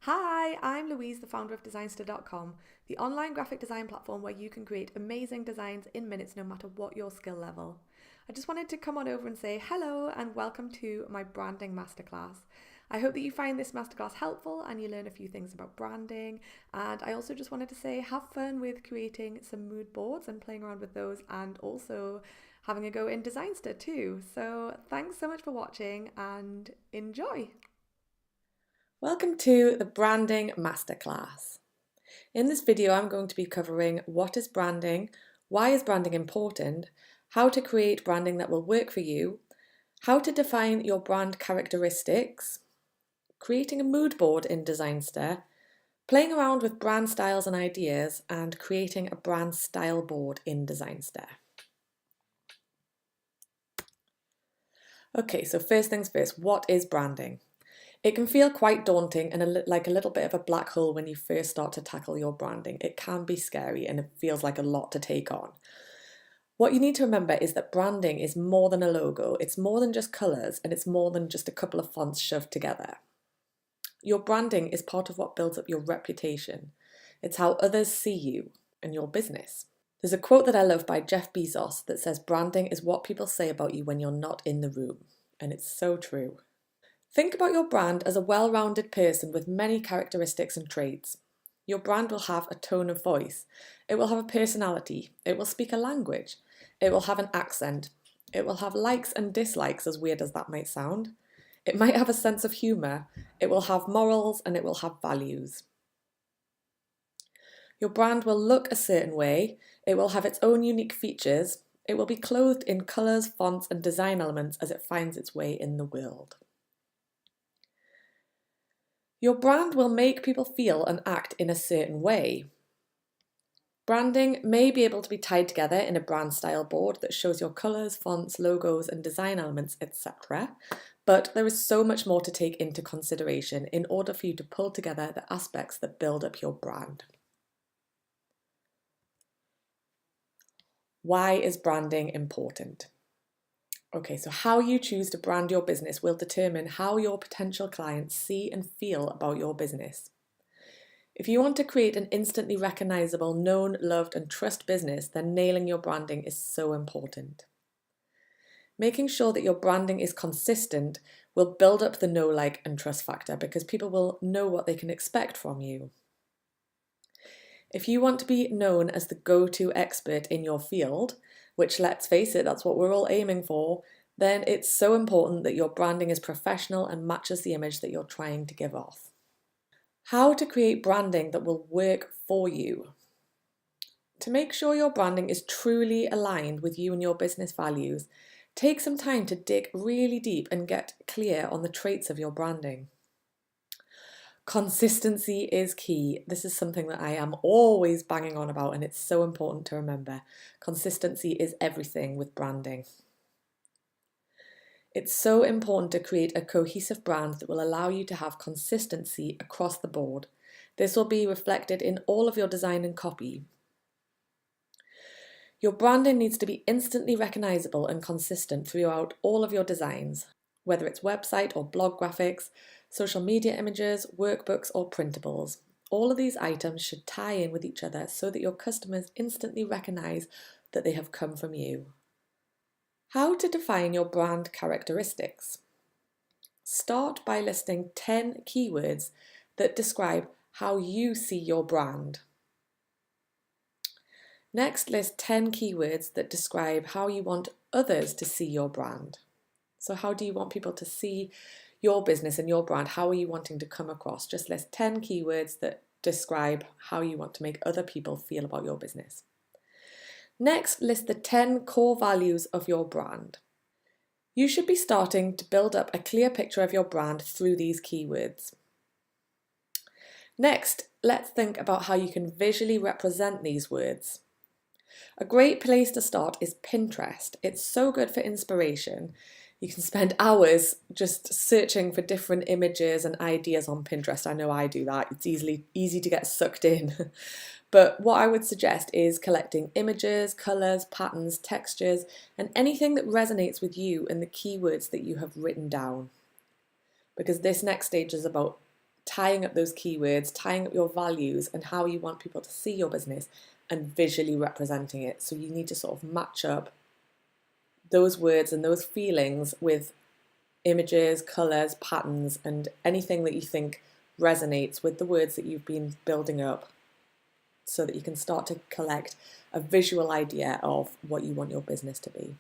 Hi, I'm Louise, the founder of Designsta.com, the online graphic design platform where you can create amazing designs in minutes no matter what your skill level. I just wanted to come on over and say hello and welcome to my branding masterclass. I hope that you find this masterclass helpful and you learn a few things about branding. And I also just wanted to say have fun with creating some mood boards and playing around with those, and also having a go in Designsta too. So thanks so much for watching and enjoy. Welcome to the Branding Masterclass. In this video, I'm going to be covering what is branding, why is branding important, how to create branding that will work for you, how to define your brand characteristics, creating a mood board in Designsta, playing around with brand styles and ideas, and creating a brand style board in Designsta. Okay, so first things first, what is branding? It can feel quite daunting and like a little bit of a black hole when you first start to tackle your branding. It can be scary and it feels like a lot to take on. What you need to remember is that branding is more than a logo. It's more than just colours, and it's more than just a couple of fonts shoved together. Your branding is part of what builds up your reputation. It's how others see you and your business. There's a quote that I love by Jeff Bezos that says, "Branding is what people say about you when you're not in the room." And it's so true. Think about your brand as a well-rounded person with many characteristics and traits. Your brand will have a tone of voice. It will have a personality. It will speak a language. It will have an accent. It will have likes and dislikes, as weird as that might sound. It might have a sense of humour. It will have morals, and it will have values. Your brand will look a certain way. It will have its own unique features. It will be clothed in colours, fonts, and design elements as it finds its way in the world. Your brand will make people feel and act in a certain way. Branding may be able to be tied together in a brand style board that shows your colours, fonts, logos, and design elements, etc. But there is so much more to take into consideration in order for you to pull together the aspects that build up your brand. Why is branding important? Okay, so how you choose to brand your business will determine how your potential clients see and feel about your business. If you want to create an instantly recognizable, known, loved, and trust business, then nailing your branding is so important. Making sure that your branding is consistent will build up the know, like, and trust factor because people will know what they can expect from you. If you want to be known as the go-to expert in your field, which, let's face it, that's what we're all aiming for, then it's so important that your branding is professional and matches the image that you're trying to give off. How to create branding that will work for you. To make sure your branding is truly aligned with you and your business values, take some time to dig really deep and get clear on the traits of your branding. Consistency is key. This is something that I am always banging on about, and it's so important to remember. Consistency is everything with branding. It's so important to create a cohesive brand that will allow you to have consistency across the board. This will be reflected in all of your design and copy. Your branding needs to be instantly recognizable and consistent throughout all of your designs, whether it's website or blog graphics, social media images, workbooks, or printables. All of these items should tie in with each other so that your customers instantly recognize that they have come from you. How to define your brand characteristics. Start by listing 10 keywords that describe how you see your brand. Next, list 10 keywords that describe how you want others to see your brand. So how do you want people to see your business and your brand? How are you wanting to come across? Just list 10 keywords that describe how you want to make other people feel about your business. Next, list the 10 core values of your brand. You should be starting to build up a clear picture of your brand through these keywords. Next, let's think about how you can visually represent these words. A great place to start is Pinterest. It's so good for inspiration. You can spend hours just searching for different images and ideas on Pinterest. I know I do that. It's easy to get sucked in. But what I would suggest is collecting images, colours, patterns, textures, and anything that resonates with you and the keywords that you have written down. Because this next stage is about tying up those keywords, tying up your values and how you want people to see your business and visually representing it. So you need to sort of match up those words and those feelings with images, colours, patterns, and anything that you think resonates with the words that you've been building up, so that you can start to collect a visual idea of what you want your business to be.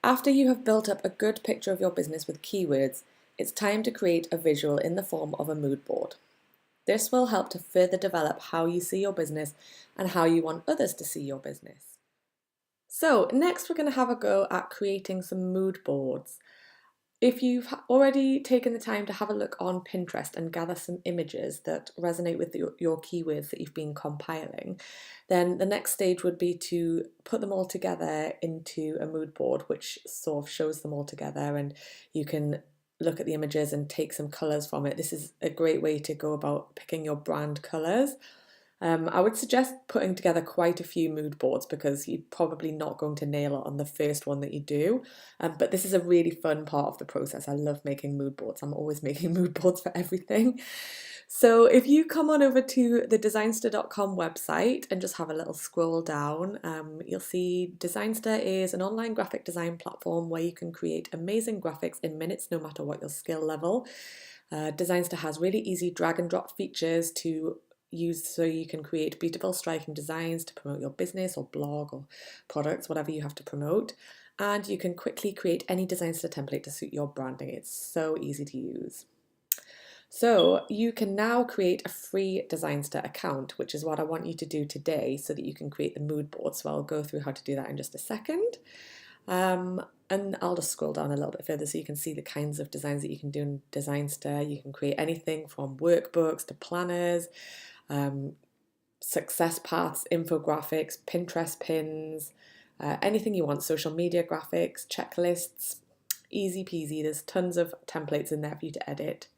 After you have built up a good picture of your business with keywords, it's time to create a visual in the form of a mood board. This will help to further develop how you see your business and how you want others to see your business. So next we're going to have a go at creating some mood boards. If you've already taken the time to have a look on Pinterest and gather some images that resonate with your keywords that you've been compiling, then the next stage would be to put them all together into a mood board, which sort of shows them all together, and you can look at the images and take some colours from it. This is a great way to go about picking your brand colours. I would suggest putting together quite a few mood boards because you're probably not going to nail it on the first one that you do. But this is a really fun part of the process. I love making mood boards. I'm always making mood boards for everything. So if you come on over to the Designsta.com website and just have a little scroll down, you'll see Designsta is an online graphic design platform where you can create amazing graphics in minutes, no matter what your skill level. Designsta has really easy drag and drop features to use so you can create beautiful, striking designs to promote your business or blog or products, whatever you have to promote. And you can quickly create any Designsta template to suit your branding. It's so easy to use. So you can now create a free Designsta account, which is what I want you to do today so that you can create the mood board. So I'll go through how to do that in just a second. And I'll just scroll down a little bit further so you can see the kinds of designs that you can do in Designsta. You can create anything from workbooks to planners, success paths, infographics, Pinterest pins, anything you want, social media graphics, checklists, easy peasy. There's tons of templates in there for you to edit.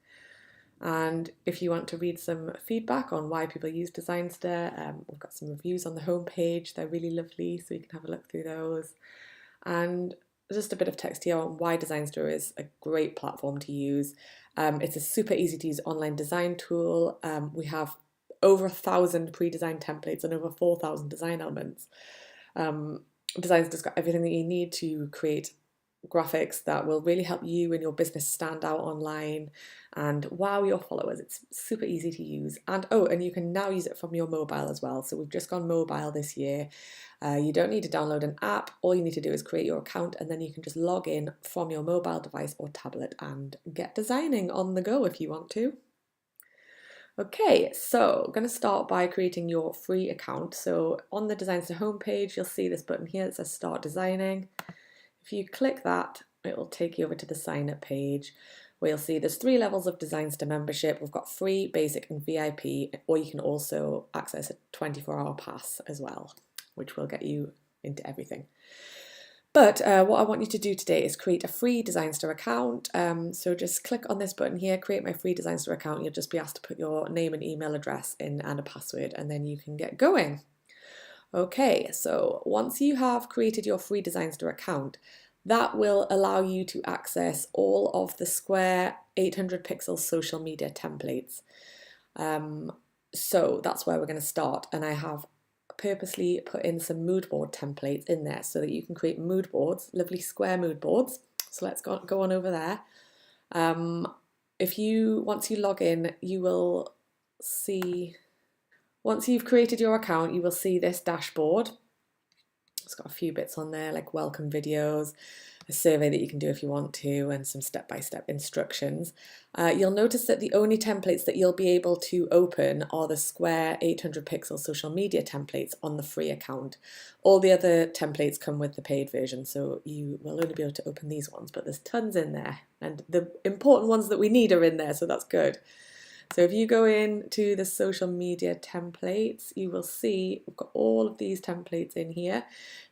And if you want to read some feedback on why people use Designsta, we've got some reviews on the homepage. They're really lovely, so you can have a look through those. And just a bit of text here on why Designsta is a great platform to use. It's a super easy to use online design tool. We have over 1,000 pre-designed templates and over 4,000 design elements. Designsta's got everything that you need to create graphics that will really help you and your business stand out online and wow your followers. It's super easy to use, and you can now use it from your mobile as well. So we've just gone mobile this year. You don't need to download an app. All you need to do is create your account, and then you can just log in from your mobile device or tablet and get designing on the go if you want to. Okay, so I'm going to start by creating your free account. So on the Designsta homepage, you'll see this button here that says Start Designing. If you click that, it will take you over to the sign up page where you'll see there's 3 levels of Designsta membership. We've got free, basic and VIP, or you can also access a 24-hour pass as well, which will get you into everything. But what I want you to do today is create a free Designsta account. So just click on this button here, create my free Designsta account. You'll just be asked to put your name and email address in and a password, and then you can get going. Okay, so once you have created your free Designsta account, that will allow you to access all of the Square 800 pixel social media templates. So that's where we're going to start, and I have purposely put in some mood board templates in there so that you can create mood boards, lovely square mood boards. So let's go on over there. Once you log in, you will see, once you've created your account, you will see this dashboard. It's got a few bits on there like welcome videos, a survey that you can do if you want to, and some step-by-step instructions. You'll notice that the only templates that you'll be able to open are the Square 800 pixel social media templates on the free account. All the other templates come with the paid version, so you will only be able to open these ones, but there's tons in there, and the important ones that we need are in there, so that's good. So if you go into the social media templates, you will see we've got all of these templates in here.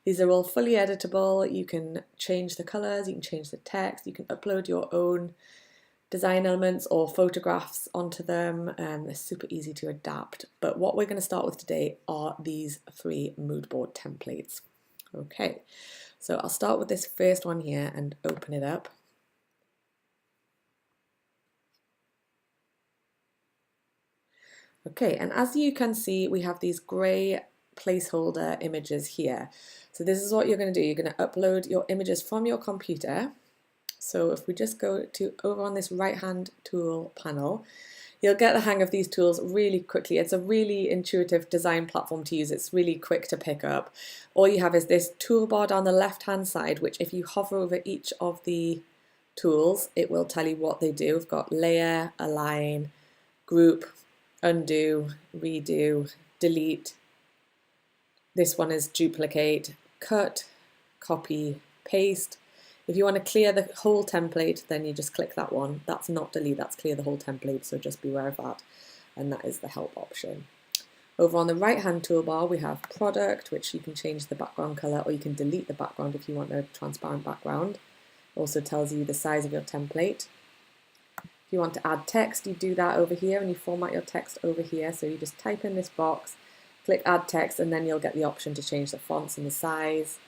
These are all fully editable. You can change the colours, you can change the text, you can upload your own design elements or photographs onto them. They're super easy to adapt. But what we're going to start with today are these 3 mood board templates. Okay, so I'll start with this first one here and open it up. Okay, and as you can see, we have these grey placeholder images here. So this is what you're going to do. You're going to upload your images from your computer. So if we just go to over on this right-hand tool panel, you'll get the hang of these tools really quickly. It's a really intuitive design platform to use. It's really quick to pick up. All you have is this toolbar down the left-hand side, which if you hover over each of the tools, it will tell you what they do. We've got layer, align, group, undo, redo, delete. This one is duplicate, cut, copy, paste. If you want to clear the whole template, then you just click that one. That's not delete, that's clear the whole template, so just be aware of that. And that is the help option. Over on the right-hand toolbar, we have product, which you can change the background color, or you can delete the background if you want a transparent background. Also tells you the size of your template. If you want to add text, you do that over here, and you format your text over here. So you just type in this box, click add text, and then you'll get the option to change the fonts and the size.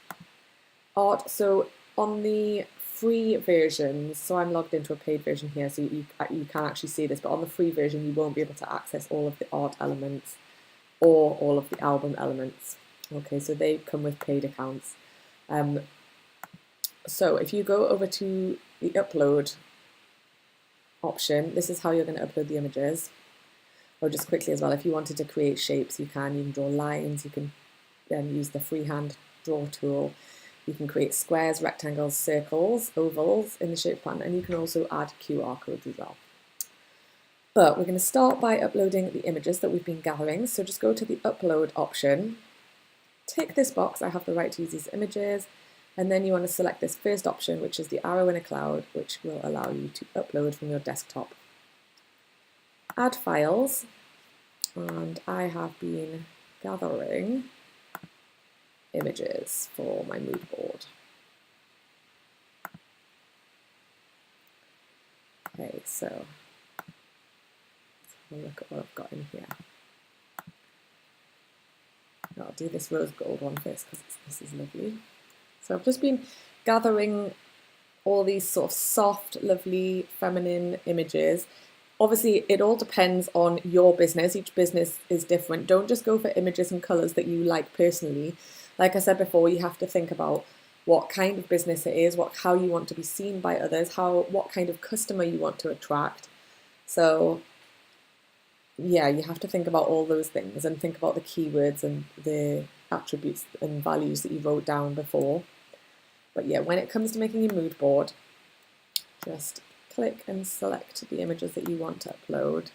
Art, so on the free versions, so I'm logged into a paid version here, so you can actually see this, but on the free version you won't be able to access all of the art elements or all of the album elements. Okay, so they come with paid accounts. So if you go over to the upload option, this is how you're going to upload the images. Or just quickly as well, if you wanted to create shapes, you can draw lines, you can use the freehand draw tool. You can create squares, rectangles, circles, ovals in the shape plan, and you can also add QR codes as well. But we're going to start by uploading the images that we've been gathering. So just go to the upload option, tick this box, I have the right to use these images, and then you want to select this first option, which is the arrow in a cloud, which will allow you to upload from your desktop. Add files, and I have been gathering images for my mood board. Okay, so let's have a look at what I've got in here. I'll do this rose gold one first because this is lovely. So I've just been gathering all these sort of soft, lovely, feminine images. Obviously, it all depends on your business. Each business is different. Don't just go for images and colours that you like personally. Like I said before, you have to think about what kind of business it is, how you want to be seen by others, what kind of customer you want to attract. So yeah, you have to think about all those things and think about the keywords and the attributes and values that you wrote down before. But yeah, when it comes to making your mood board, just click and select the images that you want to upload.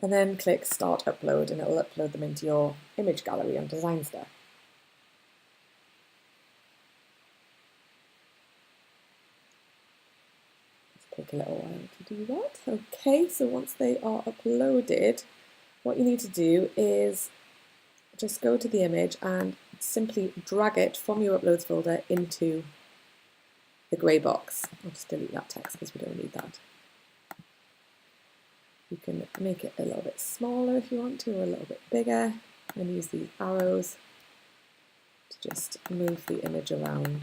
And then click Start Upload, and it will upload them into your image gallery on Designsta. Take a little while to do that. Okay, so once they are uploaded, what you need to do is just go to the image and simply drag it from your uploads folder into the grey box. I'll just delete that text because we don't need that. You can make it a little bit smaller if you want to, or a little bit bigger, and use these arrows to just move the image around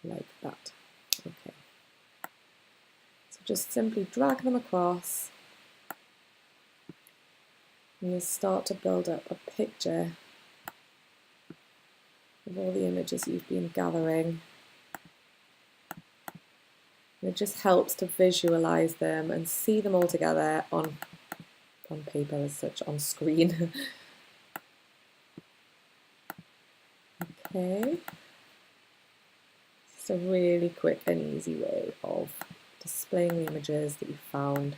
like that. Okay. So just simply drag them across, and you'll start to build up a picture of all the images you've been gathering. And it just helps to visualize them and see them all together on paper as such, on screen. Okay. It's a really quick and easy way of displaying the images that you found.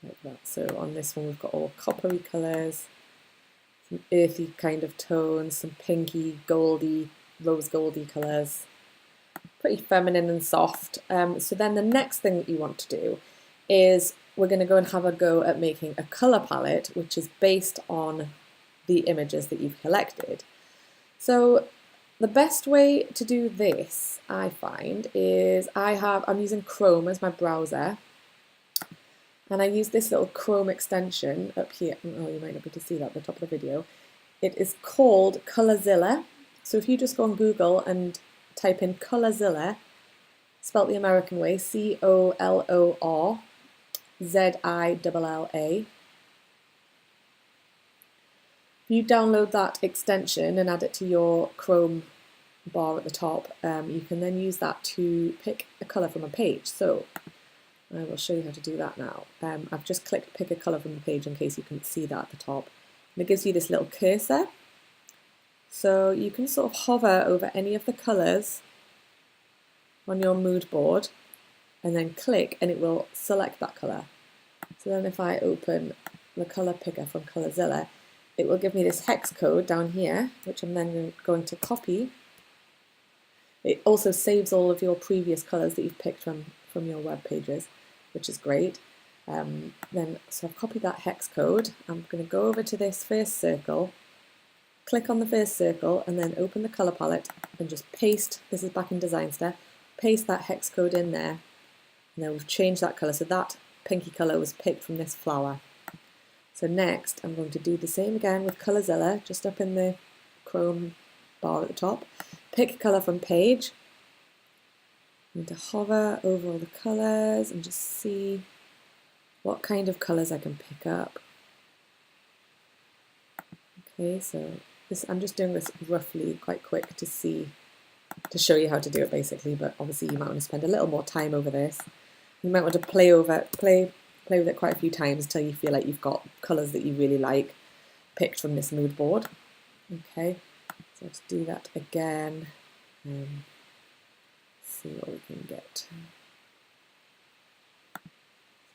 Like that. So on this one we've got all coppery colours, some earthy kind of tones, some pinky, goldy, rose goldy colours. Pretty feminine and soft. So then the next thing that you want to do is we're going to go and have a go at making a colour palette which is based on the images that you've collected. So the best way to do this, I find, is I'm using Chrome as my browser, and I use this little Chrome extension up here. Oh, you might not be able to see that at the top of the video. It is called Colorzilla. So if you just go on Google and type in Colorzilla, spelt the American way, COLORZILLA. If you download that extension and add it to your Chrome bar at the top, you can then use that to pick a colour from a page. So I will show you how to do that now. I've just clicked pick a colour from the page in case you couldn't see that at the top. And it gives you this little cursor. So you can sort of hover over any of the colours on your mood board and then click and it will select that colour. So then if I open the colour picker from Colorzilla, it will give me this hex code down here, which I'm then going to copy. It also saves all of your previous colours that you've picked from your web pages, which is great. So I've copied that hex code. I'm going to go over to this first circle, click on the first circle, and then open the colour palette and just paste, this is back in Designsta, paste that hex code in there. And then we've changed that colour, so that pinky colour was picked from this flower. So next, I'm going to do the same again with Colorzilla, just up in the Chrome bar at the top. Pick colour from page. I'm going to hover over all the colours and just see what kind of colours I can pick up. Okay, so I'm just doing this roughly, quite quick to show you how to do it basically, but obviously you might want to spend a little more time over this. You might want to play with it quite a few times until you feel like you've got colours that you really like picked from this mood board. Okay, so let's do that again. See what we can get.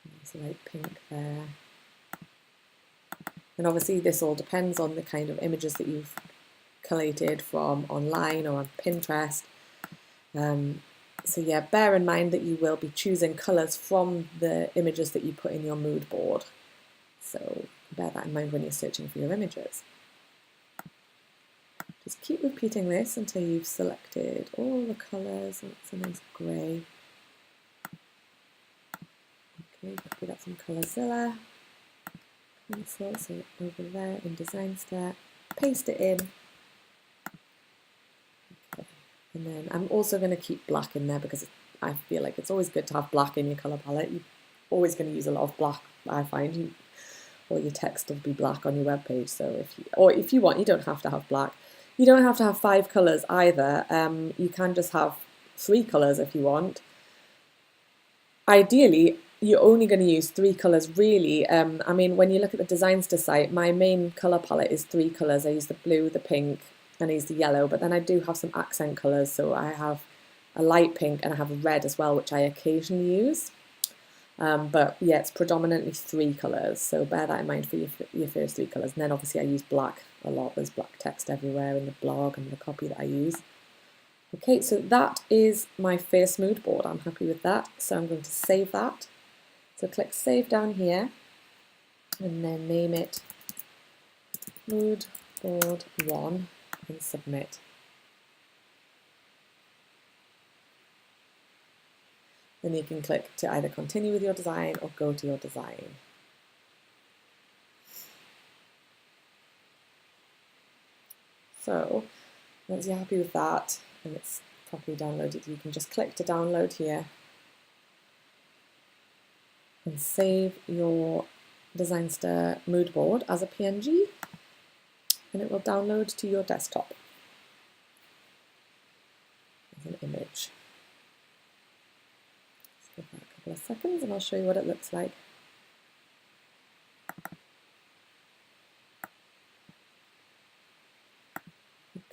Nice light pink there. And obviously this all depends on the kind of images that you've collated from online or on Pinterest. So yeah, bear in mind that you will be choosing colours from the images that you put in your mood board. So bear that in mind when you're searching for your images. Just keep repeating this until you've selected all the colours. It's a nice grey. Okay, copy that from Colorzilla. Pencil, so over there in Designsta, paste it in. Okay. And then I'm also going to keep black in there because I feel like it's always good to have black in your colour palette. You're always going to use a lot of black, I find. All your text will be black on your web page. So if you want, you don't have to have black. You don't have to have 5 colours either. You can just have 3 colours if you want. Ideally, you're only going to use 3 colours really. I mean, when you look at the Designsta site, my main colour palette is 3 colours. I use the blue, the pink, and I use the yellow, but then I do have some accent colours. So I have a light pink and I have a red as well, which I occasionally use. But yeah, it's predominantly 3 colours, so bear that in mind for your first 3 colours. And then obviously I use black a lot. There's black text everywhere in the blog and the copy that I use. Okay, so that is my first mood board. I'm happy with that, so I'm going to save that. So click save down here and then name it mood board 1 and submit. Then you can click to either continue with your design or go to your design. So once you're happy with that and it's properly downloaded, you can just click to download here and save your Designsta mood board as a PNG, and it will download to your desktop as an image. Give that a couple of seconds and I'll show you what it looks like.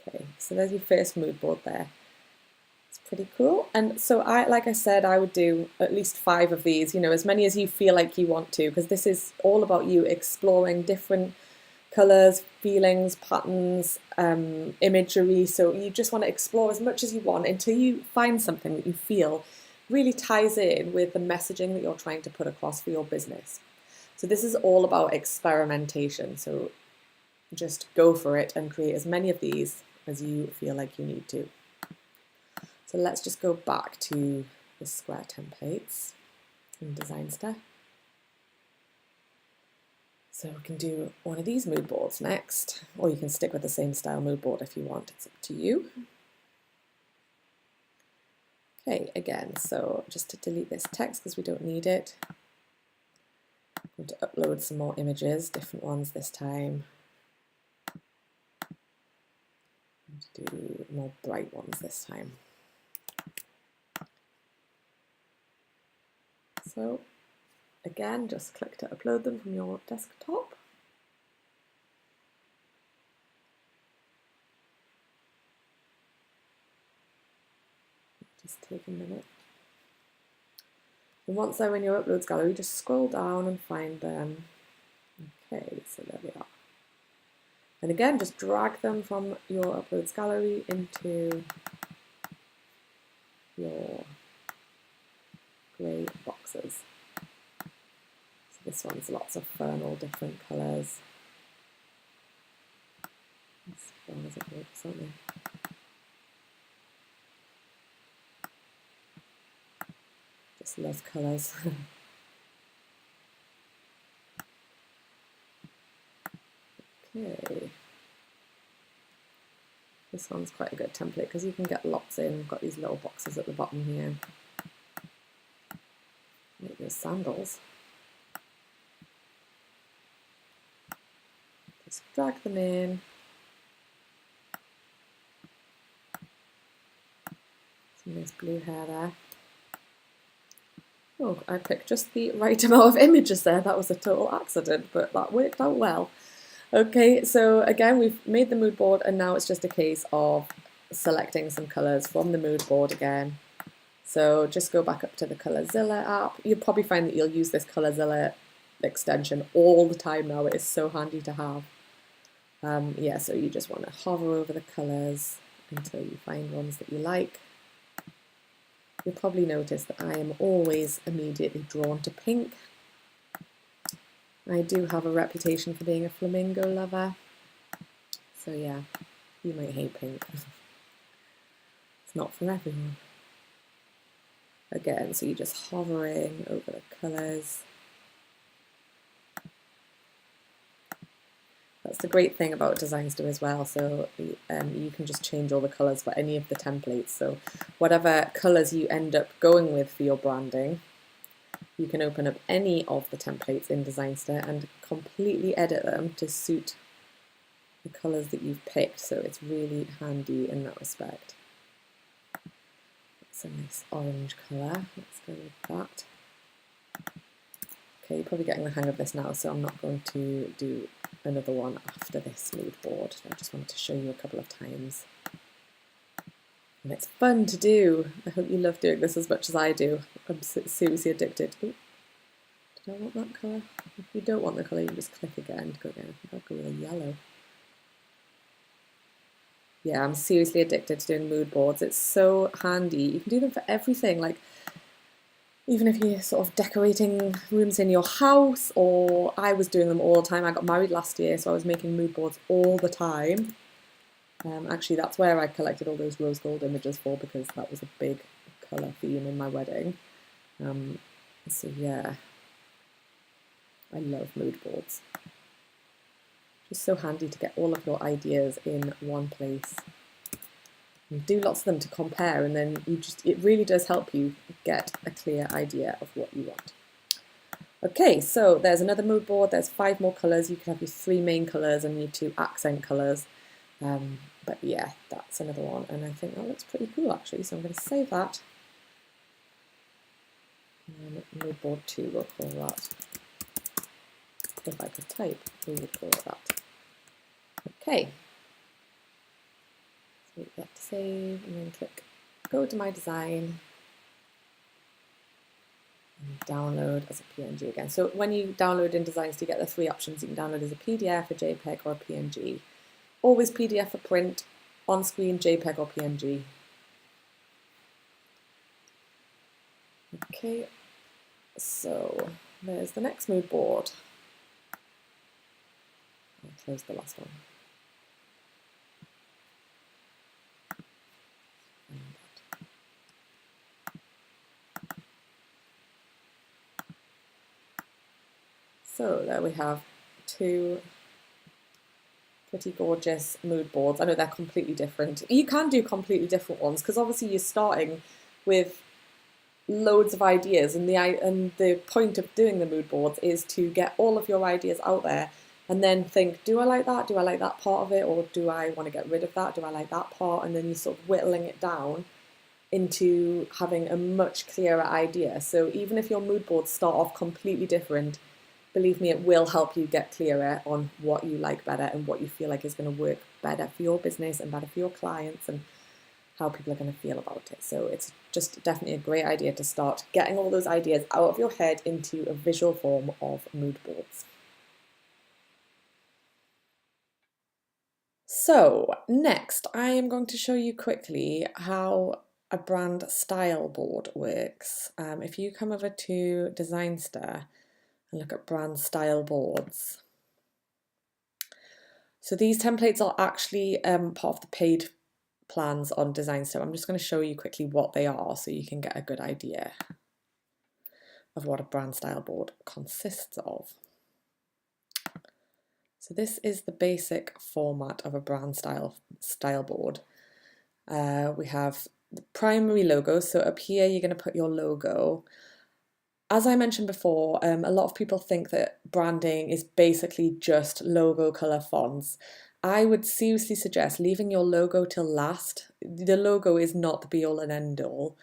Okay, so there's your first mood board there. It's pretty cool. And so like I said, I would do at least 5 of these, as many as you feel like you want to, because this is all about you exploring different colours, feelings, patterns, imagery. So you just want to explore as much as you want until you find something that you feel really ties in with the messaging that you're trying to put across for your business. So this is all about experimentation. So just go for it and create as many of these as you feel like you need to. So let's just go back to the square templates in Designsta. So we can do one of these mood boards next, or you can stick with the same style mood board if you want. It's up to you. Okay, again, so just to delete this text because we don't need it, I'm going to upload some more images, different ones this time. I'm going to do more bright ones this time. So again, just click to upload them from your desktop. Just take a minute. And once they're in your uploads gallery, just scroll down and find them. Okay, so there we are. And again, just drag them from your uploads gallery into your grey boxes. So this one's lots of fun, all different colours. As far as it works, aren't they? Just love colours. Okay. This one's quite a good template because you can get lots in. We've got these little boxes at the bottom here. Make those sandals. Just drag them in. Some nice blue hair there. Oh, I picked just the right amount of images there. That was a total accident, but that worked out well. Okay, so again, we've made the mood board and now it's just a case of selecting some colours from the mood board again. So just go back up to the Colorzilla app. You'll probably find that you'll use this Colorzilla extension all the time now. It is so handy to have. Yeah, so you just want to hover over the colours until you find ones that you like. You'll probably notice that I am always immediately drawn to pink. I do have a reputation for being a flamingo lover. So yeah, you might hate pink. It's not for everyone. Again, so you're just hovering over the colours. That's the great thing about Designsta as well. So you can just change all the colours for any of the templates. So whatever colours you end up going with for your branding, you can open up any of the templates in Designsta and completely edit them to suit the colours that you've picked. So it's really handy in that respect. It's a nice orange colour. Let's go with that. Okay, you're probably getting the hang of this now, so I'm not going to do another one after this mood board. I just wanted to show you a couple of times. And it's fun to do. I hope you love doing this as much as I do. I'm seriously addicted. Ooh, did I want that colour? If you don't want the colour, you just click again to go again. I think I'll go with a yellow. Yeah, I'm seriously addicted to doing mood boards. It's so handy. You can do them for everything, like even if you're sort of decorating rooms in your house, or I was doing them all the time. I got married last year, so I was making mood boards all the time. Actually, that's where I collected all those rose gold images for, because that was a big colour theme in my wedding. So yeah, I love mood boards. Just so handy to get all of your ideas in one place. And do lots of them to compare, and then it really does help you get a clear idea of what you want. Okay, so there's another mood board. There's 5 more colours. You can have your 3 main colours and your 2 accent colours. But yeah, that's another one, and I think that looks pretty cool actually, so I'm going to save that. And mood board 2 we'll call that. If I could type, we would call it that. Okay. So hit save and then click go to my design and download as a PNG again. So when you download in Designsta, you get the 3 options. You can download as a PDF, a JPEG or a PNG. Always PDF for print, on screen JPEG or PNG. Okay, so there's the next mood board. I'll close the last one. So there we have 2 pretty gorgeous mood boards. I know they're completely different. You can do completely different ones because obviously you're starting with loads of ideas, and the point of doing the mood boards is to get all of your ideas out there and then think, do I like that? Do I like that part of it? Or do I want to get rid of that? Do I like that part? And then you're sort of whittling it down into having a much clearer idea. So even if your mood boards start off completely different, believe me, it will help you get clearer on what you like better and what you feel like is going to work better for your business and better for your clients and how people are going to feel about it. So it's just definitely a great idea to start getting all those ideas out of your head into a visual form of mood boards. So next, I am going to show you quickly how a brand style board works. If you come over to Designsta and look at brand style boards. So these templates are actually part of the paid plans on Designsta. I'm just going to show you quickly what they are so you can get a good idea of what a brand style board consists of. So this is the basic format of a brand style board. We have the primary logo. So up here you're going to put your logo. As I mentioned before, a lot of people think that branding is basically just logo, colour, fonts. I would seriously suggest leaving your logo till last. The logo is not the be-all and end-all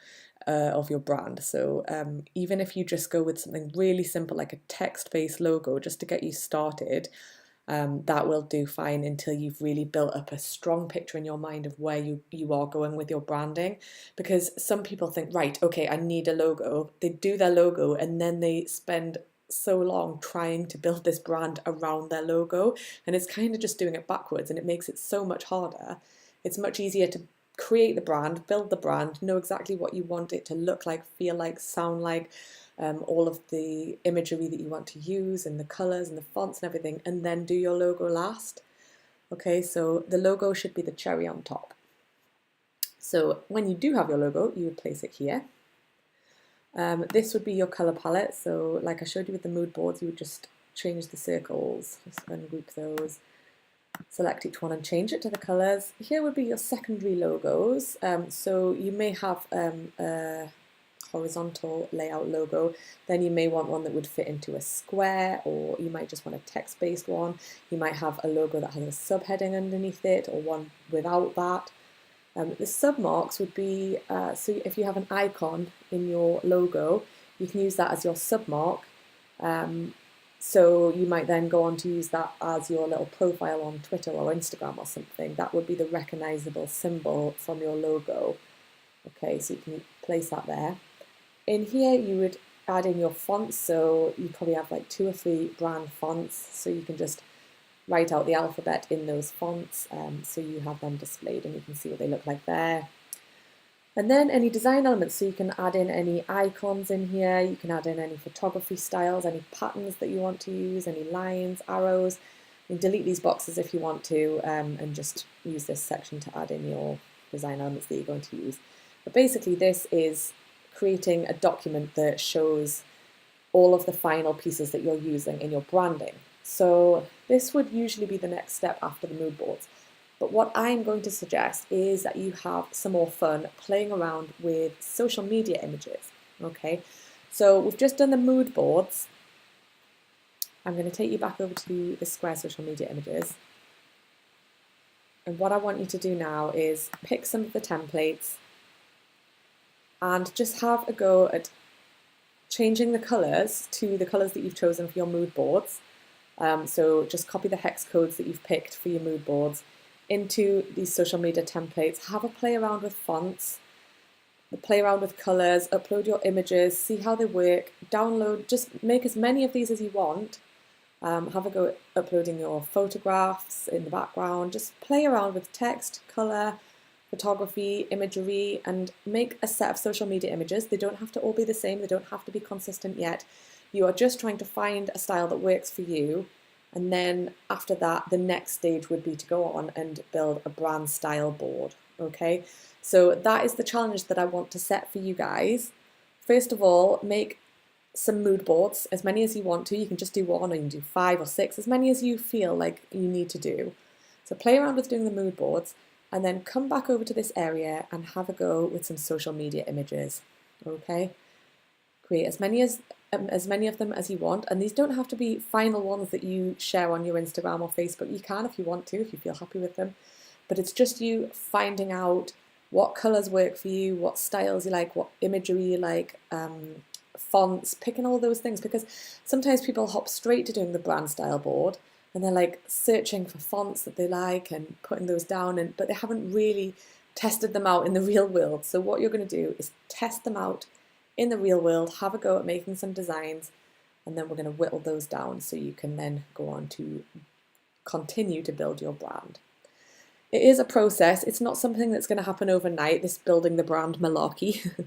of your brand. So even if you just go with something really simple like a text-based logo just to get you started, that will do fine until you've really built up a strong picture in your mind of where you are going with your branding. Because some people think, right, okay, I need a logo. They do their logo and then they spend so long trying to build this brand around their logo, and it's kind of just doing it backwards, and it makes it so much harder. It's much easier to create the brand, build the brand, know exactly what you want it to look like, feel like, sound like, all of the imagery that you want to use and the colours and the fonts and everything, and then do your logo last. Okay, so the logo should be the cherry on top. So when you do have your logo, you would place it here. This would be your colour palette. So like I showed you with the mood boards, you would just change the circles, just ungroup those, select each one and change it to the colours. Here would be your secondary logos. So you may have a horizontal layout logo, then you may want one that would fit into a square, or you might just want a text-based one. You might have a logo that has a subheading underneath it, or one without that. The submarks would be, so if you have an icon in your logo, you can use that as your submark. So you might then go on to use that as your little profile on Twitter or Instagram or something. That would be the recognizable symbol from your logo. Okay, so you can place that there. In here you would add in your fonts, so you probably have like 2 or 3 brand fonts, so you can just write out the alphabet in those fonts, so you have them displayed and you can see what they look like there. And then any design elements, so you can add in any icons in here, you can add in any photography styles, any patterns that you want to use, any lines, arrows. You can delete these boxes if you want to, and just use this section to add in your design elements that you're going to use. But basically this is creating a document that shows all of the final pieces that you're using in your branding. So this would usually be the next step after the mood boards. But what I'm going to suggest is that you have some more fun playing around with social media images. Okay, so we've just done the mood boards. I'm going to take you back over to the square social media images. And what I want you to do now is pick some of the templates and just have a go at changing the colours to the colours that you've chosen for your mood boards. So just copy the hex codes that you've picked for your mood boards into these social media templates. Have a play around with fonts, play around with colours, upload your images, see how they work, download, just make as many of these as you want. Have a go at uploading your photographs in the background. Just play around with text, colour, photography, imagery, and make a set of social media images. They don't have to all be the same, they don't have to be consistent yet. You are just trying to find a style that works for you, and then after that the next stage would be to go on and build a brand style board. Okay, so that is the challenge that I want to set for you guys. First of all, make some mood boards, as many as you want to. You can just do 1 or you can do 5 or 6, as many as you feel like you need to do. So play around with doing the mood boards. and then come back over to this area and have a go with some social media images. Okay, create as many of them as you want, and these don't have to be final ones that you share on your Instagram or Facebook. You can if you want to, if you feel happy with them, but it's just you finding out what colours work for you, what styles you like, what imagery you like, fonts, picking all those things, because sometimes people hop straight to doing the brand style board and they're like searching for fonts that they like and putting those down, but they haven't really tested them out in the real world. So what you're going to do is test them out in the real world, have a go at making some designs, and then we're going to whittle those down so you can then go on to continue to build your brand. It is a process. It's not something that's going to happen overnight, this building the brand malarkey,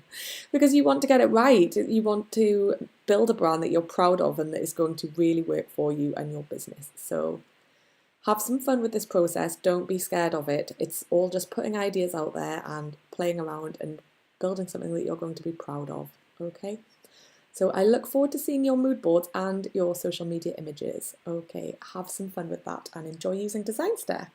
because you want to get it right. You want to build a brand that you're proud of and that is going to really work for you and your business. So have some fun with this process. Don't be scared of it. It's all just putting ideas out there and playing around and building something that you're going to be proud of. Okay? So I look forward to seeing your mood boards and your social media images. Okay, have some fun with that and enjoy using Designsta.